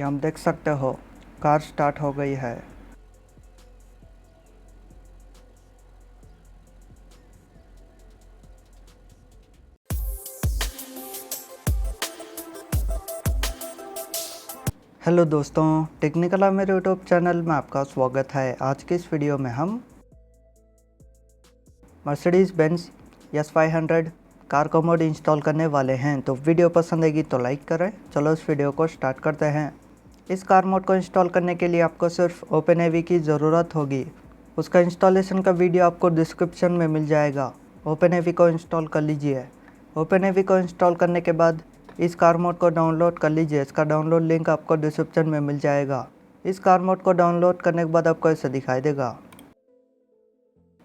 कि हम देख सकते हो कार स्टार्ट हो गई है। हेलो दोस्तों, टेक्निकल मेरे यूट्यूब चैनल में आपका स्वागत है। आज की इस वीडियो में हम मर्सिडीज़ बेंज S500 कार का मोड इंस्टॉल करने वाले हैं। तो वीडियो पसंद आएगी तो लाइक करें। चलो इस वीडियो को स्टार्ट करते हैं। इस कार मोड को इंस्टॉल करने के लिए आपको सिर्फ ओपनएवी की ज़रूरत होगी। उसका इंस्टॉलेशन का वीडियो आपको डिस्क्रिप्शन में मिल जाएगा। ओपनएवी को इंस्टॉल कर लीजिए। ओपनएवी को इंस्टॉल करने के बाद इस कार मोड को डाउनलोड कर लीजिए। इसका डाउनलोड लिंक आपको डिस्क्रिप्शन में मिल जाएगा। इस कार मोड को डाउनलोड करने के बाद आपको ऐसा दिखाई देगा।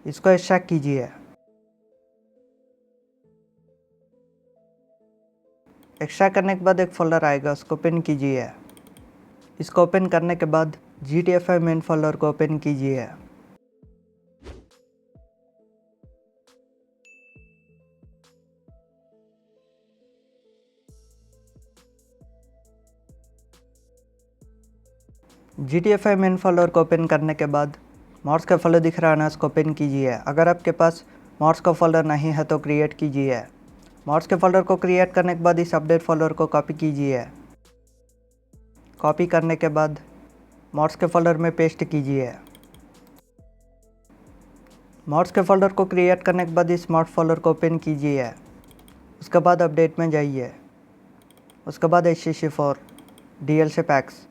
इसको एक्सट्रैक्ट कीजिए। एक्स्ट्रा करने के बाद एक फोल्डर आएगा, उसको ओपन कीजिए। इसको ओपन करने के बाद GTFI मेन फोल्डर को ओपन कीजिए। GTFI मेन फोल्डर को ओपन करने के बाद मॉड्स का फोल्डर दिख रहा है ना, इसको ओपन कीजिए। अगर आपके पास मॉड्स का फोल्डर नहीं है तो क्रिएट कीजिए। मॉड्स के फोल्डर को क्रिएट करने के बाद इस अपडेट फोल्डर को कॉपी कीजिए। कॉपी करने के बाद मॉड्स के फोल्डर में पेस्ट कीजिए। मॉड्स के फोल्डर को क्रिएट करने के बाद इस मॉड फोल्डर को ओपन कीजिए। उसके बाद अपडेट में जाइए। उसके बाद HCC4 DLC पैक्स।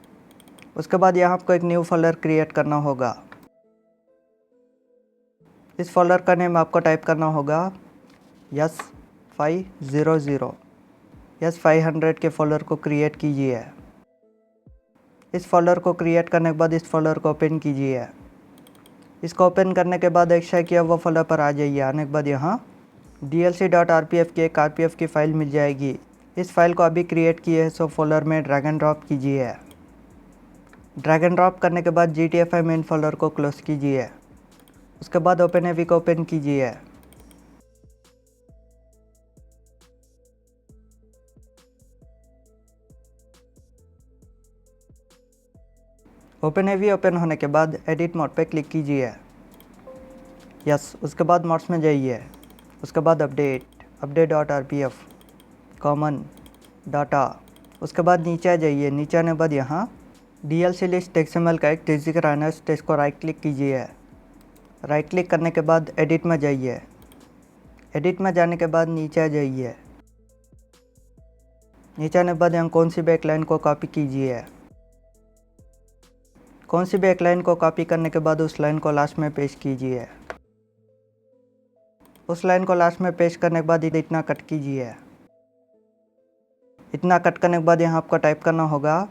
उसके बाद यहाँ आपको एक न्यू फोल्डर क्रिएट करना होगा। इस फोल्डर का नेम आपको टाइप करना होगा S500। S500 के फोल्डर को क्रिएट कीजिए। इस फोल्डर को क्रिएट करने के बाद इस फोल्डर को ओपन कीजिए। इसको ओपन करने के बाद एक्स्ट्रा किया वो फोल्डर पर आ जाइए। आने के बाद यहाँ dlc.rpf की एक RPF की फ़ाइल मिल जाएगी। इस फाइल को अभी क्रिएट किए है, सो फोल्डर में ड्रैग एंड ड्रॉप कीजिए। ड्रैग एंड ड्रॉप करने के बाद GTFI मेन फोल्डर को क्लोज कीजिए। उसके बाद ओपनएवी को ओपन कीजिए। ओपनएवी ओपन होने के बाद एडिट मोड पे क्लिक कीजिए। यस, उसके बाद मोड्स में जाइए। उसके बाद update.rpf कॉमन डाटा। उसके बाद नीचे आ जाइए। नीचे आने के बाद यहाँ DLC लिस्ट XML का एक टेक्स्ट दिख रहा है ना, इस टेक्स्ट को राइट क्लिक कीजिए। राइट क्लिक करने के बाद एडिट में जाइए। एडिट में जाने के बाद नीचे आ जाइए। नीचे आने के बाद यहाँ कौन सी भी एक लाइन को कॉपी कीजिए। कौन सी भी एक लाइन को कॉपी करने के बाद उस लाइन को लास्ट में पेस्ट कीजिए। उस लाइन को लास्ट में पेस्ट करने के बाद इतना कट कीजिए। इतना कट करने के बाद यहाँ आपको टाइप करना होगा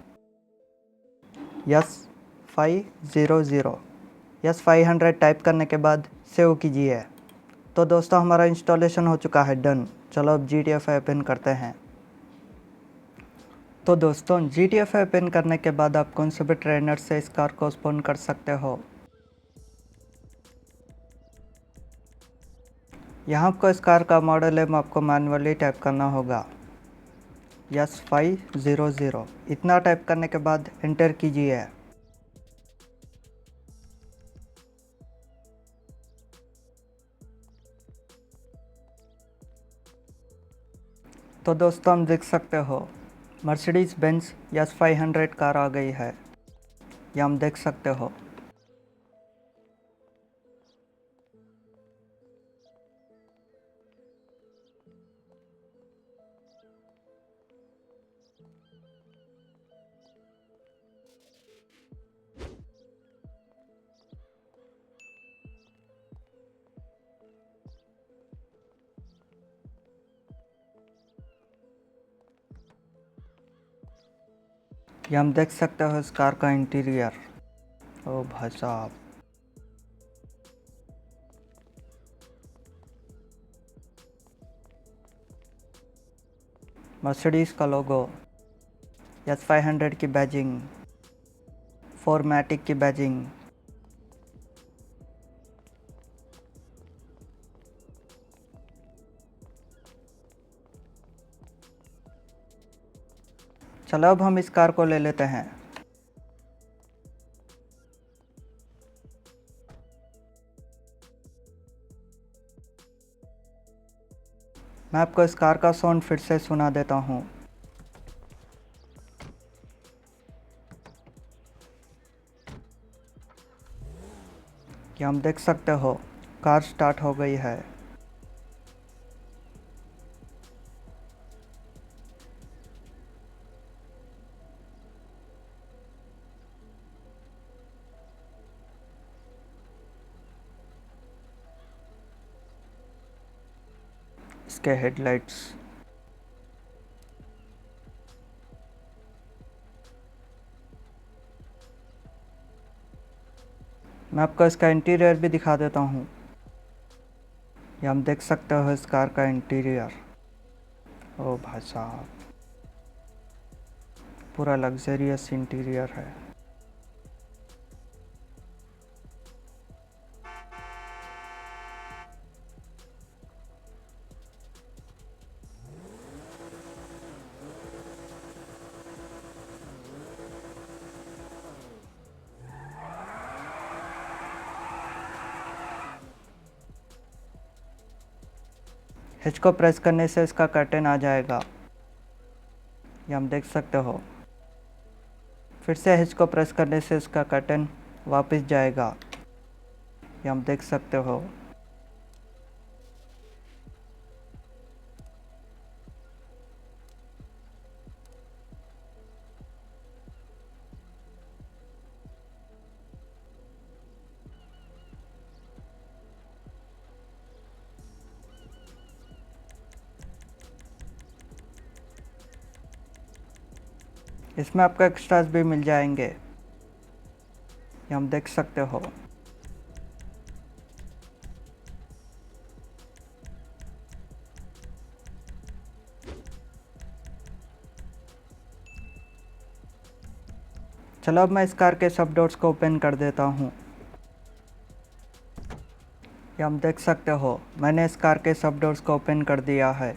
S500। S500 टाइप करने के बाद सेव कीजिए। तो दोस्तों, हमारा इंस्टॉलेशन हो चुका है, डन। चलो अब GTFI ओपन करते हैं। तो दोस्तों, GTFI ओपन करने के बाद आप कौन से भी ट्रेनर से इस कार को स्पॉन कर सकते हो। यहाँ आपको इस कार का मॉडल नेम आपको मैन्युअली टाइप करना होगा S500। इतना टाइप करने के बाद एंटर कीजिए। तो दोस्तों, हम देख सकते हो मर्सिडीज़ बेंज S500 कार आ गई है। ये हम देख सकते हो। ये हम देख सकते हो इस कार का इंटीरियर। ओ भाई साहब, मर्सिडीज़ का लोगो, S500 की बैजिंग, 4मैटिक की बैजिंग। चलो अब हम इस कार को ले लेते हैं। मैं आपको इस कार का साउंड फिर से सुना देता हूँ। कि हम देख सकते हो कार स्टार्ट हो गई है। इसके हेडलाइट्स, मैं आपको इसका इंटीरियर भी दिखा देता हूँ। ये हम देख सकते हो इस कार का इंटीरियर। ओ भाई साहब, पूरा लग्जरियस इंटीरियर है। हिच को प्रेस करने से इसका कर्टेन आ जाएगा। ये हम देख सकते हो। फिर से हिच को प्रेस करने से इसका कर्टेन वापस जाएगा। ये हम देख सकते हो। इसमें आपको एक्स्ट्रास भी मिल जाएंगे। ये हम देख सकते हो। चलो अब मैं इस कार के सब डोर्स को ओपन कर देता हूँ। ये हम देख सकते हो मैंने इस कार के सब डोर्स को ओपन कर दिया है।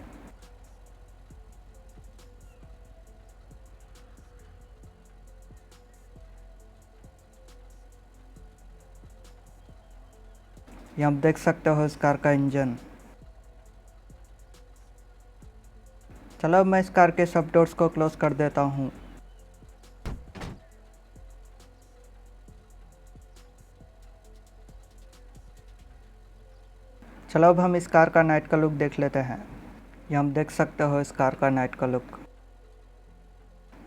ये हम देख सकते हो इस कार का इंजन। चलो अब मैं इस कार के सब डोर्स को क्लोज कर देता हूँ। चलो अब हम इस कार का नाइट का लुक देख लेते हैं। ये हम देख सकते हो इस कार का नाइट का लुक।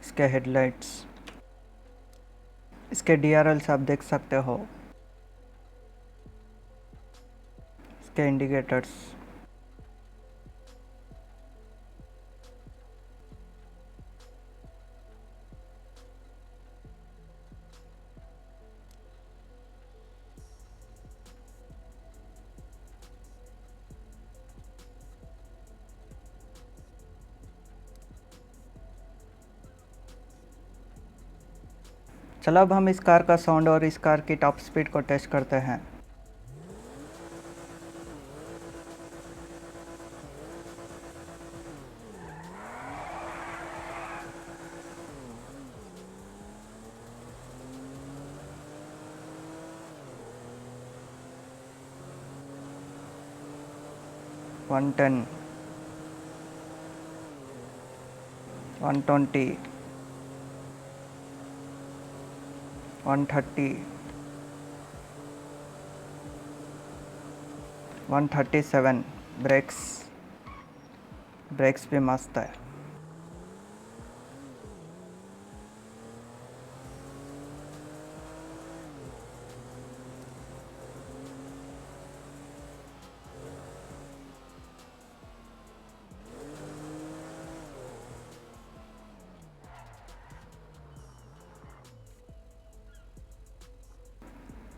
इसके हेडलाइट्स, इसके DRLs आप देख सकते हो। इसके इंडिकेटर्स, चलो अब हम इस कार का साउंड और इस कार की टॉप स्पीड को टेस्ट करते हैं। वन 120, 130, 137। ब्रेक्स भी मस्त है।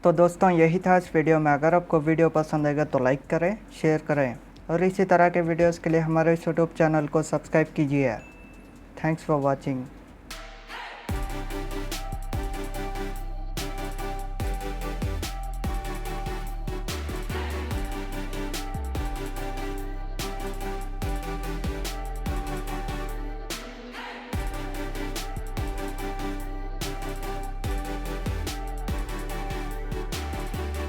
तो दोस्तों यही था इस वीडियो में। अगर आपको वीडियो पसंद आएगा तो लाइक करें, शेयर करें और इसी तरह के वीडियोस के लिए हमारे यूट्यूब चैनल को सब्सक्राइब कीजिए। Thanks for watching.